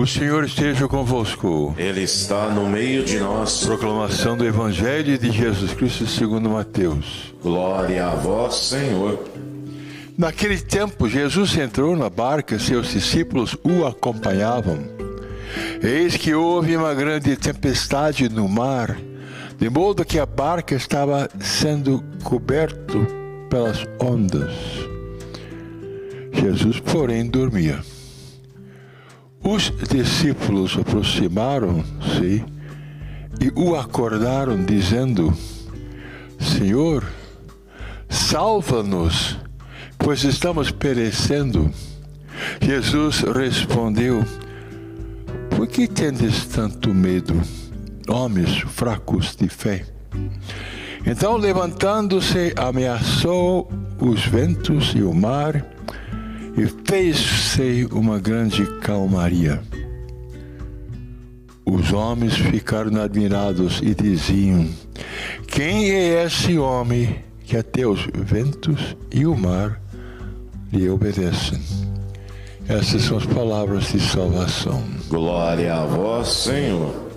O Senhor esteja convosco. Ele está no meio de nós. Proclamação do Evangelho de Jesus Cristo segundo Mateus. Glória a vós, Senhor. Naquele tempo, Jesus entrou na barca e seus discípulos o acompanhavam. Eis que houve uma grande tempestade no mar, de modo que a barca estava sendo coberta pelas ondas. Jesus, porém, dormia. Os discípulos aproximaram-se e o acordaram, dizendo: Senhor, salva-nos, pois estamos perecendo. Jesus respondeu: Por que tendes tanto medo, homens fracos de fé? Então, levantando-se, ameaçou os ventos e o mar, e fez-se uma grande calmaria. Os homens ficaram admirados e diziam: Quem é esse homem que até os ventos e o mar lhe obedecem? Essas são as palavras de salvação. Glória a vós, Senhor.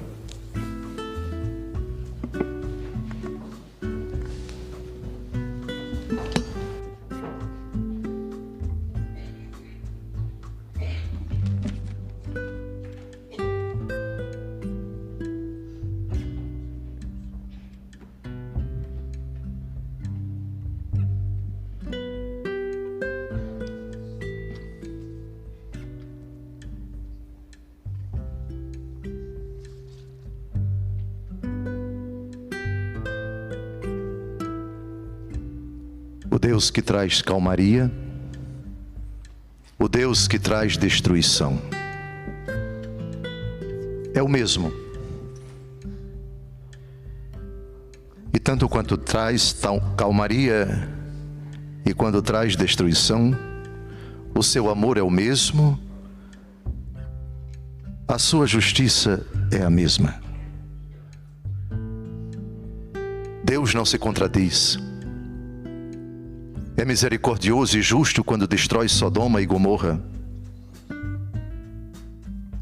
O Deus que traz calmaria, o Deus que traz destruição, é o mesmo. E tanto quanto traz calmaria e quando traz destruição, o seu amor é o mesmo, a sua justiça é a mesma. Deus não se contradiz. É misericordioso e justo quando destrói Sodoma e Gomorra.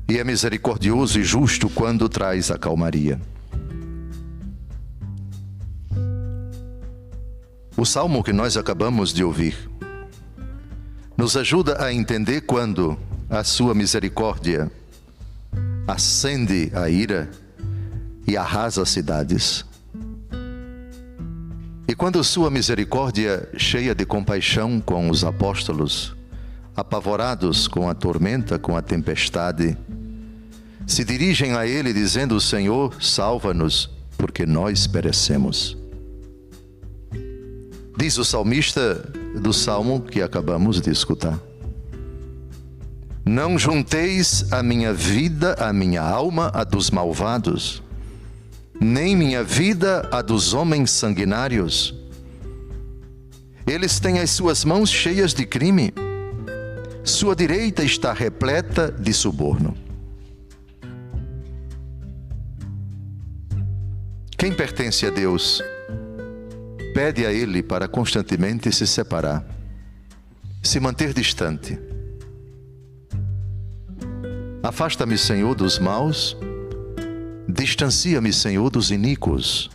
E é misericordioso e justo quando traz a calmaria. O salmo que nós acabamos de ouvir nos ajuda a entender quando a sua misericórdia acende a ira e arrasa cidades. E quando sua misericórdia, cheia de compaixão com os apóstolos, apavorados com a tormenta, com a tempestade, se dirigem a ele dizendo: Senhor, salva-nos, porque nós perecemos. Diz o salmista do salmo que acabamos de escutar: Não junteis a minha vida, a minha alma, a dos malvados, nem minha vida a dos homens sanguinários. Eles têm as suas mãos cheias de crime, sua direita está repleta de suborno. Quem pertence a Deus pede a Ele para constantemente se separar, se manter distante. Afasta-me, Senhor, dos maus, distancia-me, Senhor, dos iníquos.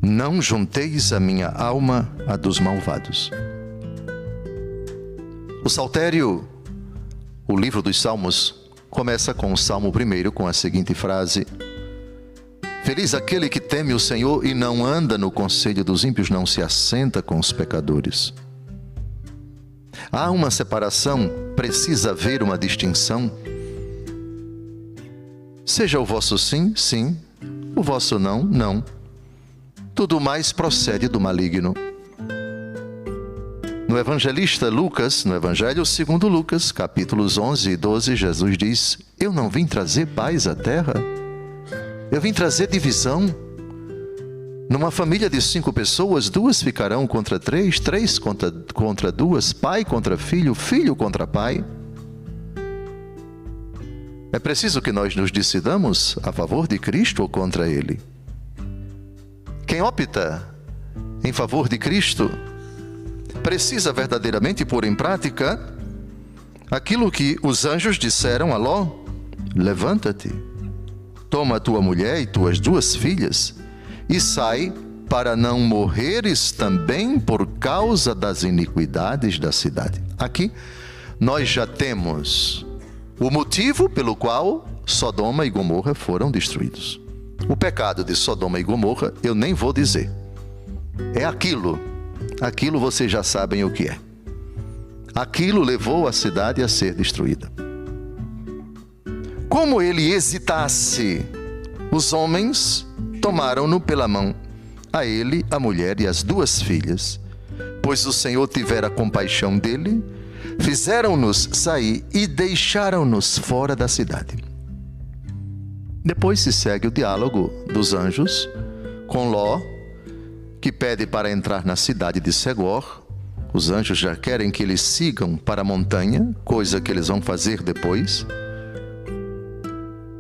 Não junteis a minha alma a dos malvados. O Saltério, o livro dos Salmos, começa com o Salmo 1 com a seguinte frase: Feliz aquele que teme o Senhor e não anda no conselho dos ímpios, não se assenta com os pecadores. Há uma separação, precisa haver uma distinção. Seja o vosso sim, sim, o vosso não, não. Tudo mais procede do maligno. No evangelista Lucas, no Evangelho segundo Lucas, capítulos 11 e 12, Jesus diz: Eu não vim trazer paz à terra, eu vim trazer divisão. Numa família de 5 pessoas, 2 ficarão contra 3, 3 contra 2, pai contra filho, filho contra pai. É preciso que nós nos decidamos a favor de Cristo ou contra Ele. Quem opta em favor de Cristo precisa verdadeiramente pôr em prática aquilo que os anjos disseram a Ló: levanta-te, toma tua mulher e tuas 2 filhas e sai, para não morreres também por causa das iniquidades da cidade. Aqui nós já temos o motivo pelo qual Sodoma e Gomorra foram destruídos. O pecado de Sodoma e Gomorra eu nem vou dizer. É aquilo vocês já sabem o que é. Aquilo levou a cidade a ser destruída. Como ele hesitasse, os homens tomaram-no pela mão, a ele, a mulher e as 2 filhas, pois o Senhor tivera compaixão dele, fizeram-nos sair e deixaram-nos fora da cidade. Depois se segue o diálogo dos anjos com Ló, que pede para entrar na cidade de Segor. Os anjos já querem que eles sigam para a montanha, coisa que eles vão fazer depois.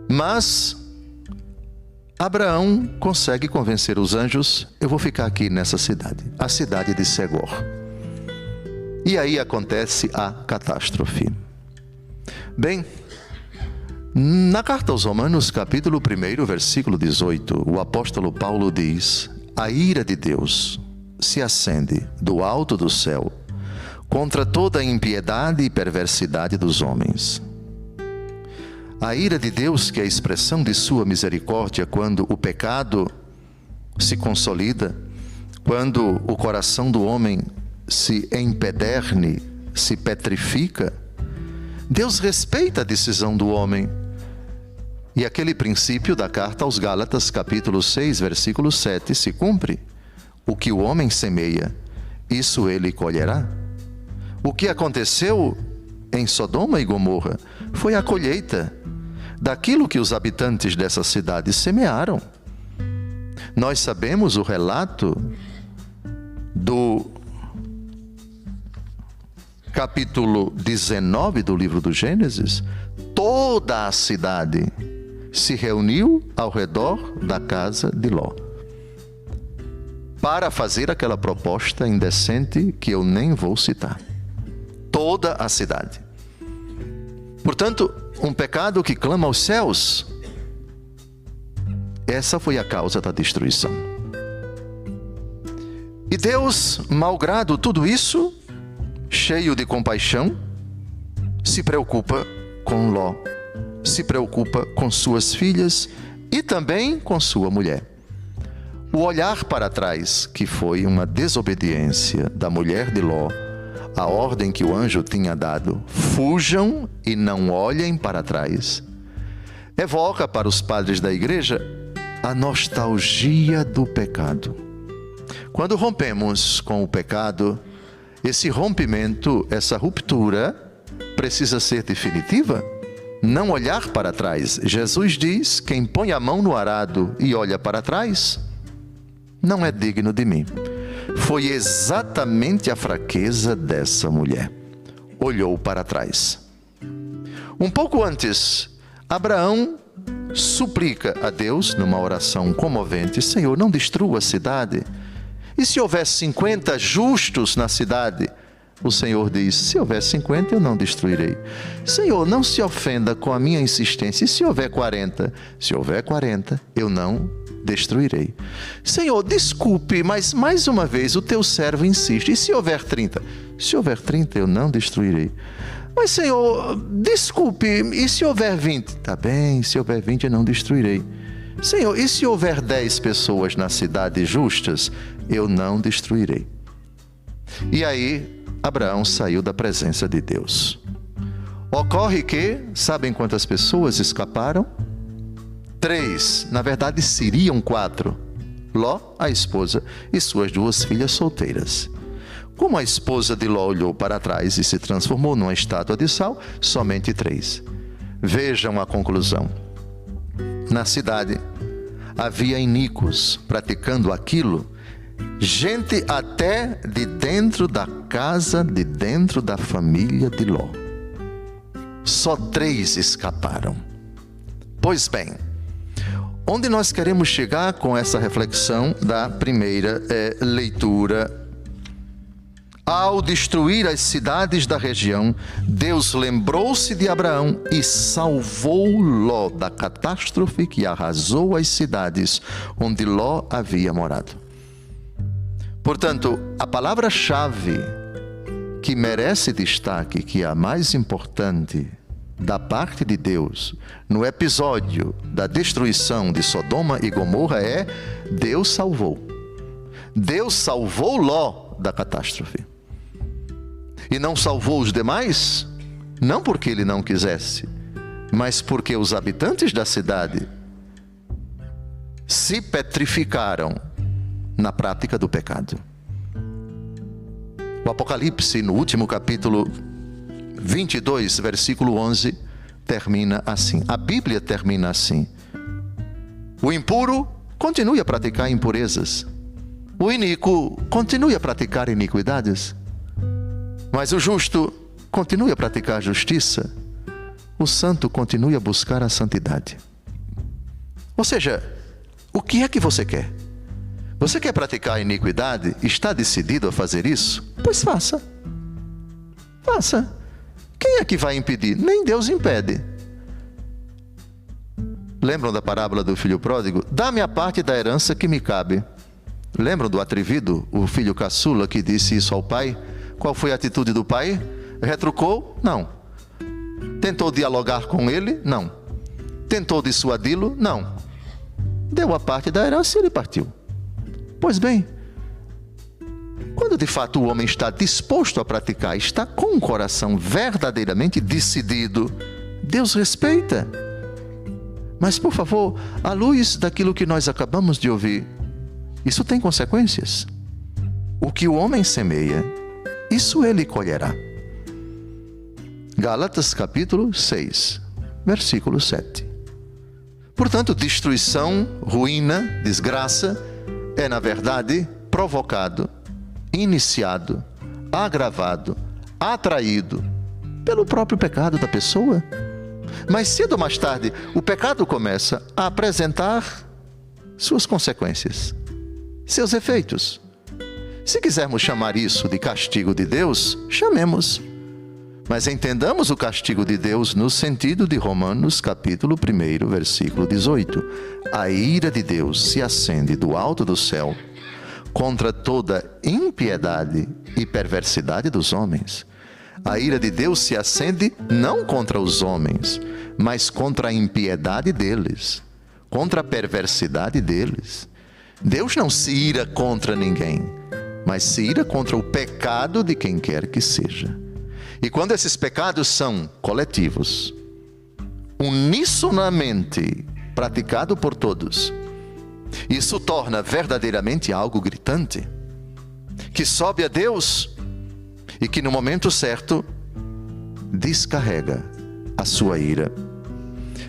Mas Abraão consegue convencer os anjos: eu vou ficar aqui nessa cidade, a cidade de Segor. E aí acontece a catástrofe. Bem, na carta aos Romanos, capítulo 1, versículo 18, o apóstolo Paulo diz: a ira de Deus se acende do alto do céu contra toda a impiedade e perversidade dos homens. A ira de Deus, que é a expressão de sua misericórdia quando o pecado se consolida, quando o coração do homem se empederne, se petrifica, Deus respeita a decisão do homem. E aquele princípio da carta aos Gálatas, capítulo 6, versículo 7, se cumpre. O que o homem semeia, isso ele colherá. O que aconteceu em Sodoma e Gomorra foi a colheita daquilo que os habitantes dessa cidade semearam. Nós sabemos o relato do capítulo 19 do livro do Gênesis. Toda a cidade se reuniu ao redor da casa de Ló para fazer aquela proposta indecente que eu nem vou citar. Toda a cidade. Portanto, um pecado que clama aos céus. Essa foi a causa da destruição. E Deus, malgrado tudo isso, cheio de compaixão, se preocupa com Ló, se preocupa com suas filhas e também com sua mulher. O olhar para trás, que foi uma desobediência da mulher de Ló, a ordem que o anjo tinha dado: fujam e não olhem para trás, evoca para os padres da igreja a nostalgia do pecado. Quando rompemos com o pecado, esse rompimento, essa ruptura, precisa ser definitiva. Não olhar para trás. Jesus diz: quem põe a mão no arado e olha para trás, não é digno de mim. Foi exatamente a fraqueza dessa mulher. Olhou para trás. Um pouco antes, Abraão suplica a Deus, numa oração comovente: Senhor, não destrua a cidade. E se houver 50 justos na cidade? O Senhor diz: se houver 50, eu não destruirei. Senhor, não se ofenda com a minha insistência. E se houver 40? Se houver 40, eu não destruirei. Senhor, desculpe, mas mais uma vez o teu servo insiste. E se houver 30? Se houver 30, eu não destruirei. Mas Senhor, desculpe, e se houver 20? Tá bem, se houver 20, eu não destruirei. Senhor, e se houver 10 pessoas na cidade justas? Eu não destruirei. E aí, Abraão saiu da presença de Deus. Ocorre que, sabem quantas pessoas escaparam? 3, na verdade seriam 4. Ló, a esposa, e suas 2 filhas solteiras. Como a esposa de Ló olhou para trás e se transformou numa estátua de sal, somente 3. Vejam a conclusão. Na cidade havia iníquos praticando aquilo, gente até de dentro da casa, de dentro da família de Ló. Só 3 escaparam. Pois bem, onde nós queremos chegar com essa reflexão da primeira leitura? Ao destruir as cidades da região, Deus lembrou-se de Abraão e salvou Ló da catástrofe que arrasou as cidades onde Ló havia morado. Portanto, a palavra-chave que merece destaque, que é a mais importante da parte de Deus no episódio da destruição de Sodoma e Gomorra é: Deus salvou. Deus salvou Ló da catástrofe. E não salvou os demais, não porque ele não quisesse, mas porque os habitantes da cidade se petrificaram na prática do pecado. O Apocalipse, no último capítulo 22, versículo 11, termina assim. A Bíblia termina assim: o impuro continue a praticar impurezas, o iníquo continue a praticar iniquidades, mas o justo continue a praticar justiça, o santo continue a buscar a santidade. Ou seja, o que é que você quer? Você quer praticar a iniquidade? Está decidido a fazer isso? Pois faça. Faça. Quem é que vai impedir? Nem Deus impede. Lembram da parábola do filho pródigo? Dá-me a parte da herança que me cabe. Lembram do atrevido, o filho caçula, que disse isso ao pai? Qual foi a atitude do pai? Retrucou? Não. Tentou dialogar com ele? Não. Tentou dissuadi-lo? Não. Deu a parte da herança e ele partiu. Pois bem, quando de fato o homem está disposto a praticar, está com o coração verdadeiramente decidido, Deus respeita. Mas, por favor, à luz daquilo que nós acabamos de ouvir, isso tem consequências. O que o homem semeia, isso ele colherá. Gálatas capítulo 6, versículo 7. Portanto, destruição, ruína, desgraça, é na verdade provocado, iniciado, agravado, atraído pelo próprio pecado da pessoa. Mas cedo ou mais tarde, o pecado começa a apresentar suas consequências, seus efeitos. Se quisermos chamar isso de castigo de Deus, chamemos. Mas entendamos o castigo de Deus no sentido de Romanos capítulo 1, versículo 18. A ira de Deus se acende do alto do céu contra toda impiedade e perversidade dos homens. A ira de Deus se acende não contra os homens, mas contra a impiedade deles, contra a perversidade deles. Deus não se ira contra ninguém, mas se ira contra o pecado de quem quer que seja. E quando esses pecados são coletivos, unissonamente praticado por todos, isso torna verdadeiramente algo gritante, que sobe a Deus e que no momento certo descarrega a sua ira.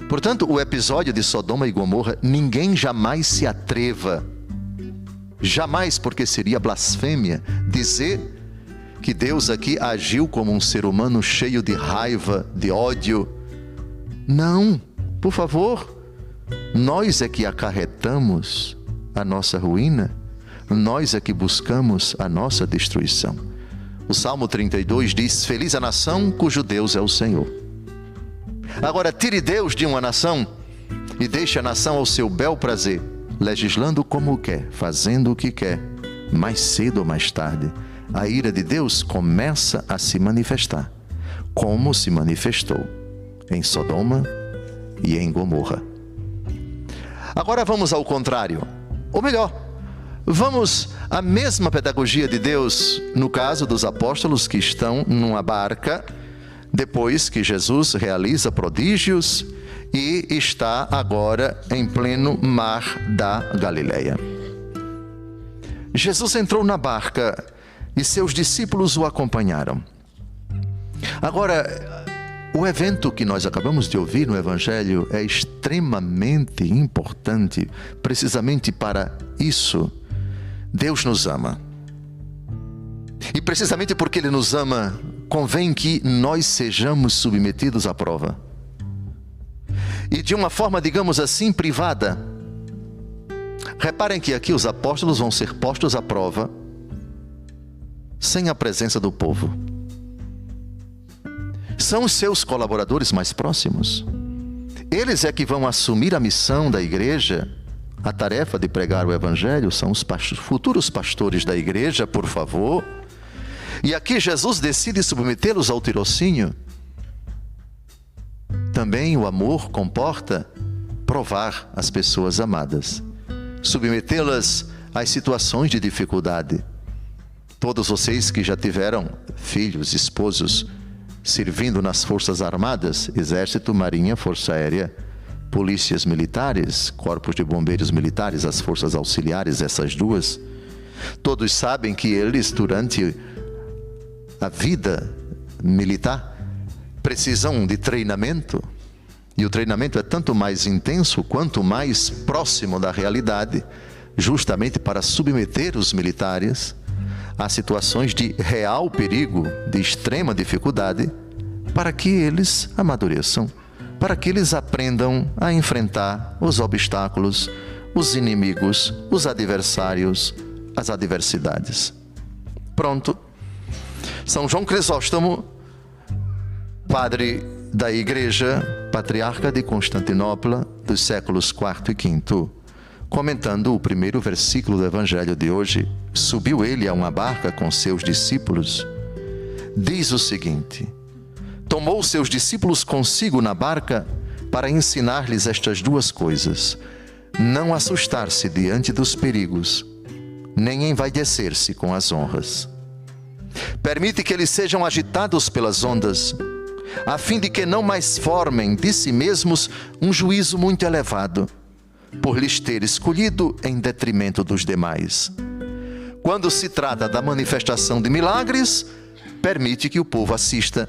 Portanto, o episódio de Sodoma e Gomorra, ninguém jamais se atreva, jamais, porque seria blasfêmia, dizer que Deus aqui agiu como um ser humano cheio de raiva, de ódio. Não, por favor, nós é que acarretamos a nossa ruína, nós é que buscamos a nossa destruição. O Salmo 32 diz: feliz a nação cujo Deus é o Senhor. Agora, tire Deus de uma nação e deixe a nação ao seu bel prazer, legislando como quer, fazendo o que quer. Mais cedo ou mais tarde, a ira de Deus começa a se manifestar, como se manifestou em Sodoma e em Gomorra. Agora vamos ao contrário, ou melhor, vamos à mesma pedagogia de Deus no caso dos apóstolos que estão numa barca, depois que Jesus realiza prodígios e está agora em pleno mar da Galileia. Jesus entrou na barca e seus discípulos o acompanharam. Agora, o evento que nós acabamos de ouvir no Evangelho é extremamente importante, precisamente para isso. Deus nos ama. E precisamente porque Ele nos ama, convém que nós sejamos submetidos à prova. E de uma forma, digamos assim, privada. Reparem que aqui os apóstolos vão ser postos à prova sem a presença do povo. São os seus colaboradores mais próximos. Eles é que vão assumir a missão da igreja, a tarefa de pregar o evangelho. São os futuros pastores da igreja, por favor. E aqui Jesus decide submetê-los ao tirocínio. Também o amor comporta provar as pessoas amadas, submetê-las às situações de dificuldade. Todos vocês que já tiveram filhos, esposos, servindo nas Forças Armadas, Exército, Marinha, Força Aérea, Polícias Militares, Corpos de Bombeiros Militares, as Forças Auxiliares, essas duas, todos sabem que eles, durante a vida militar, precisam de treinamento. E o treinamento é tanto mais intenso quanto mais próximo da realidade, justamente para submeter os militares a situações de real perigo, de extrema dificuldade, para que eles amadureçam, para que eles aprendam a enfrentar os obstáculos, os inimigos, os adversários, as adversidades. Pronto. São João Crisóstomo, padre da Igreja, patriarca de Constantinopla dos séculos IV e V, comentando o primeiro versículo do Evangelho de hoje, subiu ele a uma barca com seus discípulos, diz o seguinte: tomou seus discípulos consigo na barca para ensinar-lhes estas duas coisas: não assustar-se diante dos perigos, nem envaidecer-se com as honras. Permite que eles sejam agitados pelas ondas, a fim de que não mais formem de si mesmos um juízo muito elevado, por lhes ter escolhido em detrimento dos demais. Quando se trata da manifestação de milagres, permite que o povo assista.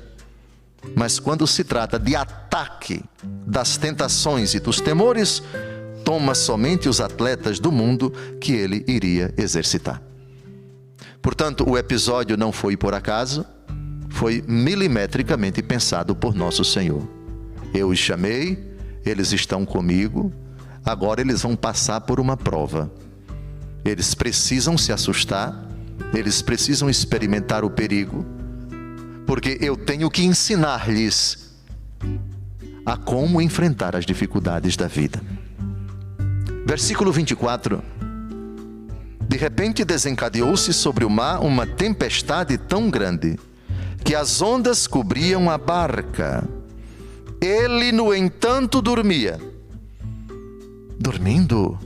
Mas quando se trata de ataque das tentações e dos temores, toma somente os atletas do mundo que ele iria exercitar. Portanto, o episódio não foi por acaso, foi milimetricamente pensado por nosso Senhor. Eu os chamei, eles estão comigo, agora eles vão passar por uma prova. Eles precisam se assustar, eles precisam experimentar o perigo, porque eu tenho que ensinar-lhes a como enfrentar as dificuldades da vida. Versículo 24. De repente desencadeou-se sobre o mar uma tempestade tão grande que as ondas cobriam a barca. Ele, no entanto, dormia. Dormindo?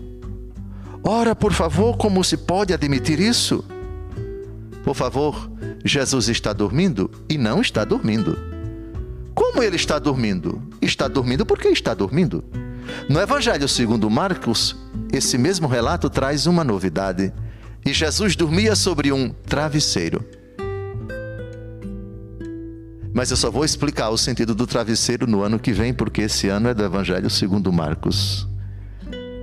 Ora, por favor, como se pode admitir isso? Por favor, Jesus está dormindo e não está dormindo. Como ele está dormindo? Está dormindo porque está dormindo. No Evangelho segundo Marcos, esse mesmo relato traz uma novidade. E Jesus dormia sobre um travesseiro. Mas eu só vou explicar o sentido do travesseiro no ano que vem, porque esse ano é do Evangelho segundo Marcos.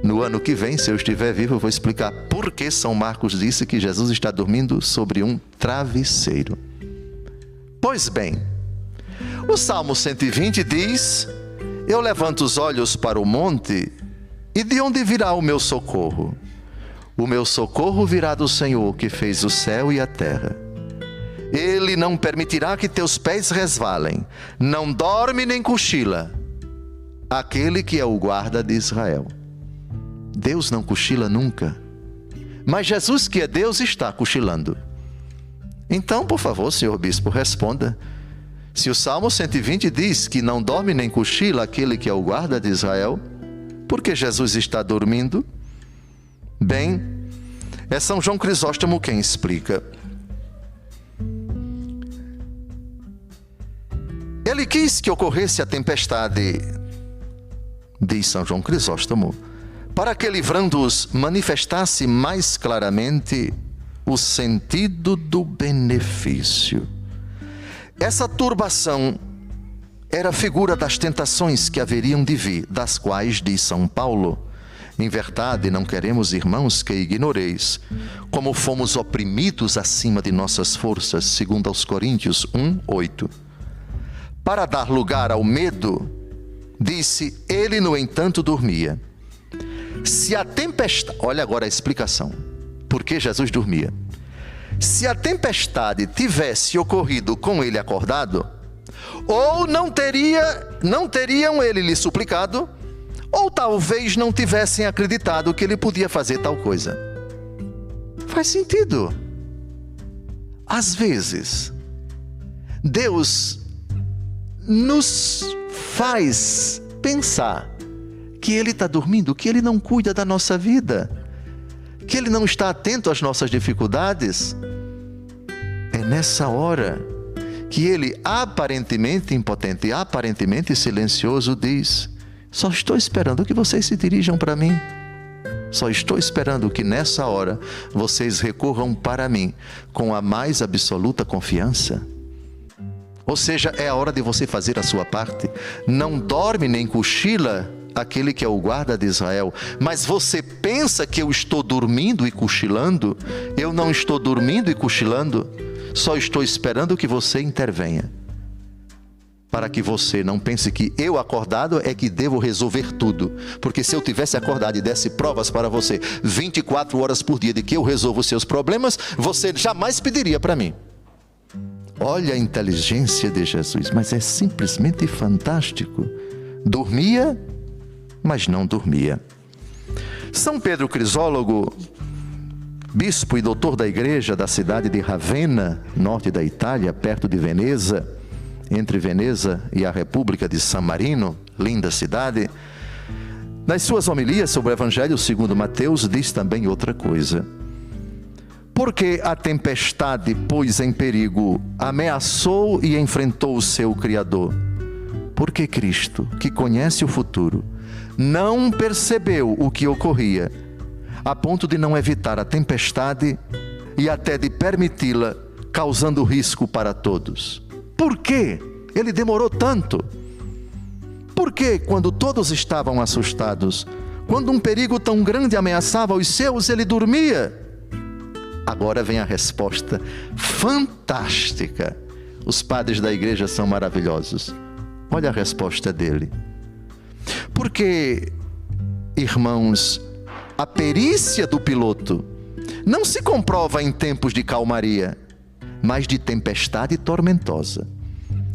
No ano que vem, se eu estiver vivo, eu vou explicar por que São Marcos disse que Jesus está dormindo sobre um travesseiro. Pois bem, o Salmo 120 diz: eu levanto os olhos para o monte, e de onde virá o meu socorro? O meu socorro virá do Senhor, que fez o céu e a terra. Ele não permitirá que teus pés resvalem, não dorme nem cochila, aquele que é o guarda de Israel. Deus não cochila nunca, mas Jesus, que é Deus, está cochilando. Então, por favor, senhor bispo, responda. Se o Salmo 120 diz que não dorme nem cochila aquele que é o guarda de Israel, por que Jesus está dormindo? Bem, é São João Crisóstomo quem explica. Ele quis que ocorresse a tempestade, diz São João Crisóstomo, para que, livrando-os, manifestasse mais claramente o sentido do benefício. Essa turbação era a figura das tentações que haveriam de vir, das quais, diz São Paulo, em verdade não queremos, irmãos, que ignoreis, como fomos oprimidos acima de nossas forças, segundo aos Coríntios 1:8. Para dar lugar ao medo, disse, ele no entanto dormia. Se a tempestade, olha agora a explicação, por que Jesus dormia. se a tempestade tivesse ocorrido com ele acordado, ou não teriam ele lhe suplicado, ou talvez não tivessem acreditado que ele podia fazer tal coisa. Faz sentido. Às vezes, Deus nos faz pensar que Ele está dormindo, que Ele não cuida da nossa vida, que Ele não está atento às nossas dificuldades. É nessa hora que Ele, aparentemente impotente e aparentemente silencioso, diz: só estou esperando que vocês se dirijam para mim. Só estou esperando que nessa hora vocês recorram para mim com a mais absoluta confiança. Ou seja, é a hora de você fazer a sua parte. Não dorme nem cochila aquele que é o guarda de Israel. Mas você pensa que eu estou dormindo e cochilando? Eu não estou dormindo e cochilando. Só estou esperando que você intervenha, para que você não pense que eu acordado é que devo resolver tudo. Porque se eu tivesse acordado e desse provas para você 24 horas por dia de que eu resolvo os seus problemas, você jamais pediria para mim. Olha a inteligência de Jesus, mas é simplesmente fantástico. Dormia, mas não dormia. São Pedro Crisólogo, bispo e doutor da igreja da cidade de Ravenna, norte da Itália, perto de Veneza, entre Veneza e a República de San Marino, linda cidade, nas suas homilias sobre o Evangelho segundo Mateus, diz também outra coisa. Porque a tempestade pôs em perigo, ameaçou e enfrentou o seu Criador. Porque Cristo, que conhece o futuro, não percebeu o que ocorria, a ponto de não evitar a tempestade e até de permiti-la, causando risco para todos. Por que ele demorou tanto? Por que, quando todos estavam assustados, quando um perigo tão grande ameaçava os seus, ele dormia? Agora vem a resposta fantástica. Os padres da igreja são maravilhosos. Olha a resposta dele. Porque, irmãos, a perícia do piloto não se comprova em tempos de calmaria, mas de tempestade tormentosa.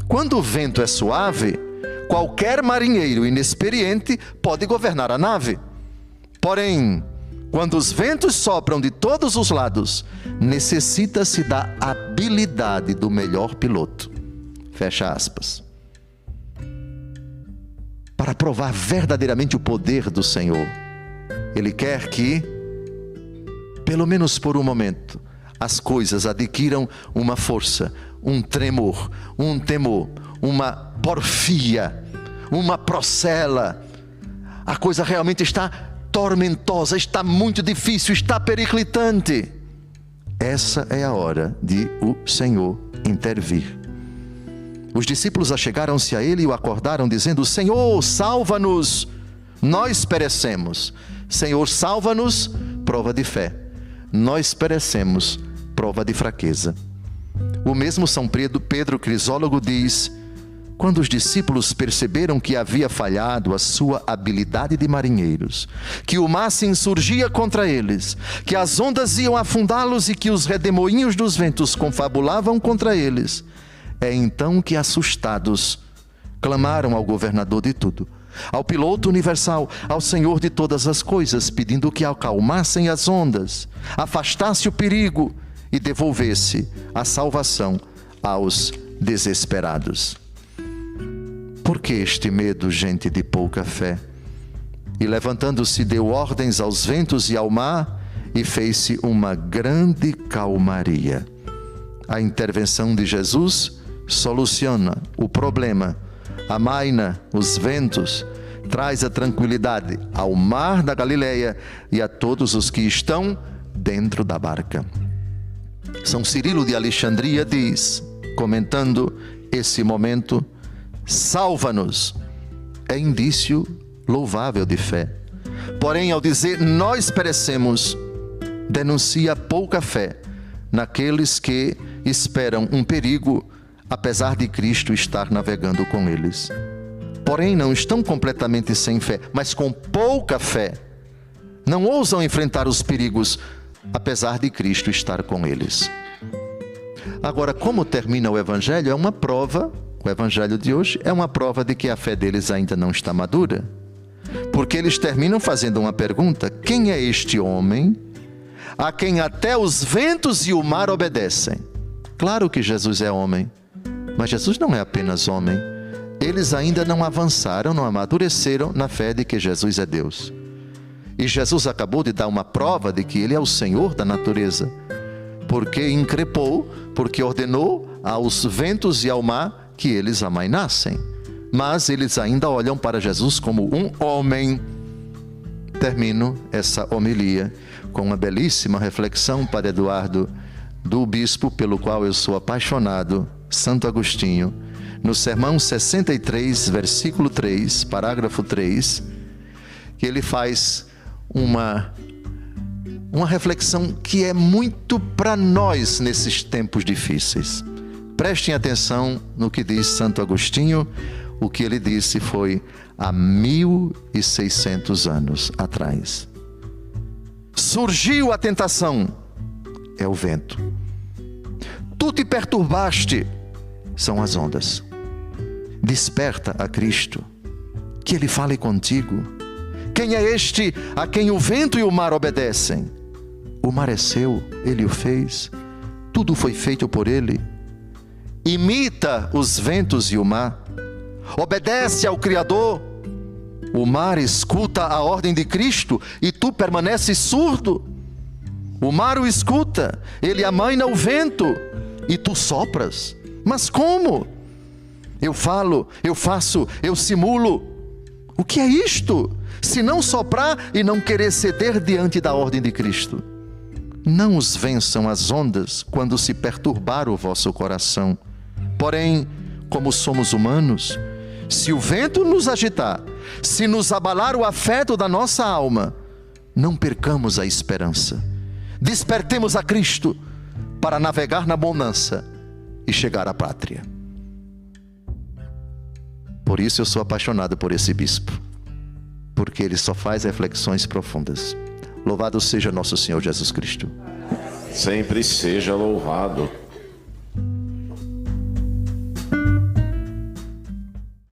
Quando o vento é suave, qualquer marinheiro inexperiente pode governar a nave. Porém, quando os ventos sopram de todos os lados, necessita-se da habilidade do melhor piloto. Fecha aspas. Para provar verdadeiramente o poder do Senhor, Ele quer que, pelo menos por um momento, as coisas adquiram uma força, um tremor, um temor, uma porfia, uma procela. A coisa realmente está tormentosa, está muito difícil, está periclitante. Essa é a hora de o Senhor intervir. Os discípulos achegaram-se a ele e o acordaram, dizendo: Senhor, salva-nos, nós perecemos. Senhor, salva-nos, prova de fé. Nós perecemos, prova de fraqueza. O mesmo São Pedro Crisólogo diz: quando os discípulos perceberam que havia falhado a sua habilidade de marinheiros, que o mar se insurgia contra eles, que as ondas iam afundá-los e que os redemoinhos dos ventos confabulavam contra eles, é então que, assustados, clamaram ao governador de tudo, ao piloto universal, ao Senhor de todas as coisas, pedindo que acalmassem as ondas, afastasse o perigo e devolvesse a salvação aos desesperados. Por que este medo, gente de pouca fé? E levantando-se, deu ordens aos ventos e ao mar, e fez-se uma grande calmaria. A intervenção de Jesus soluciona o problema, amaina os ventos, traz a tranquilidade ao mar da Galileia e a todos os que estão dentro da barca. São Cirilo de Alexandria diz, comentando esse momento: salva-nos, é indício louvável de fé. Porém, ao dizer nós perecemos, denuncia pouca fé naqueles que esperam um perigo, apesar de Cristo estar navegando com eles. Porém, não estão completamente sem fé, mas com pouca fé. Não ousam enfrentar os perigos, apesar de Cristo estar com eles. Agora, como termina o Evangelho, é uma prova, o Evangelho de hoje é uma prova de que a fé deles ainda não está madura. Porque eles terminam fazendo uma pergunta: quem é este homem a quem até os ventos e o mar obedecem? Claro que Jesus é homem, mas Jesus não é apenas homem. Eles ainda não avançaram, não amadureceram na fé de que Jesus é Deus. E Jesus acabou de dar uma prova de que Ele é o Senhor da natureza, porque increpou, porque ordenou aos ventos e ao mar que eles amainassem. Mas eles ainda olham para Jesus como um homem. Termino essa homilia com uma belíssima reflexão, Padre Eduardo, do bispo pelo qual eu sou apaixonado, Santo Agostinho, no Sermão 63, versículo 3, parágrafo 3, que ele faz uma reflexão que é muito para nós nesses tempos difíceis. Prestem atenção no que diz Santo Agostinho. O que ele disse foi há 1600 anos atrás. Surgiu a tentação, é o vento. Tu te perturbaste, são as ondas. Desperta a Cristo, que Ele fale contigo. Quem é este a quem o vento e o mar obedecem? O mar é seu, Ele o fez, tudo foi feito por Ele. Imita os ventos e o mar, obedece ao Criador. O mar escuta a ordem de Cristo e tu permaneces surdo. O mar o escuta, ele amaina o vento e tu sopras. Mas como? Eu falo, eu faço, eu simulo. O que é isto? Se não soprar e não querer ceder diante da ordem de Cristo. Não os vençam as ondas quando se perturbar o vosso coração. Porém, como somos humanos, se o vento nos agitar, se nos abalar o afeto da nossa alma, não percamos a esperança. Despertemos a Cristo para navegar na bonança e chegar à pátria. Por isso eu sou apaixonado por esse bispo, porque ele só faz reflexões profundas. Louvado seja nosso Senhor Jesus Cristo. Sempre seja louvado.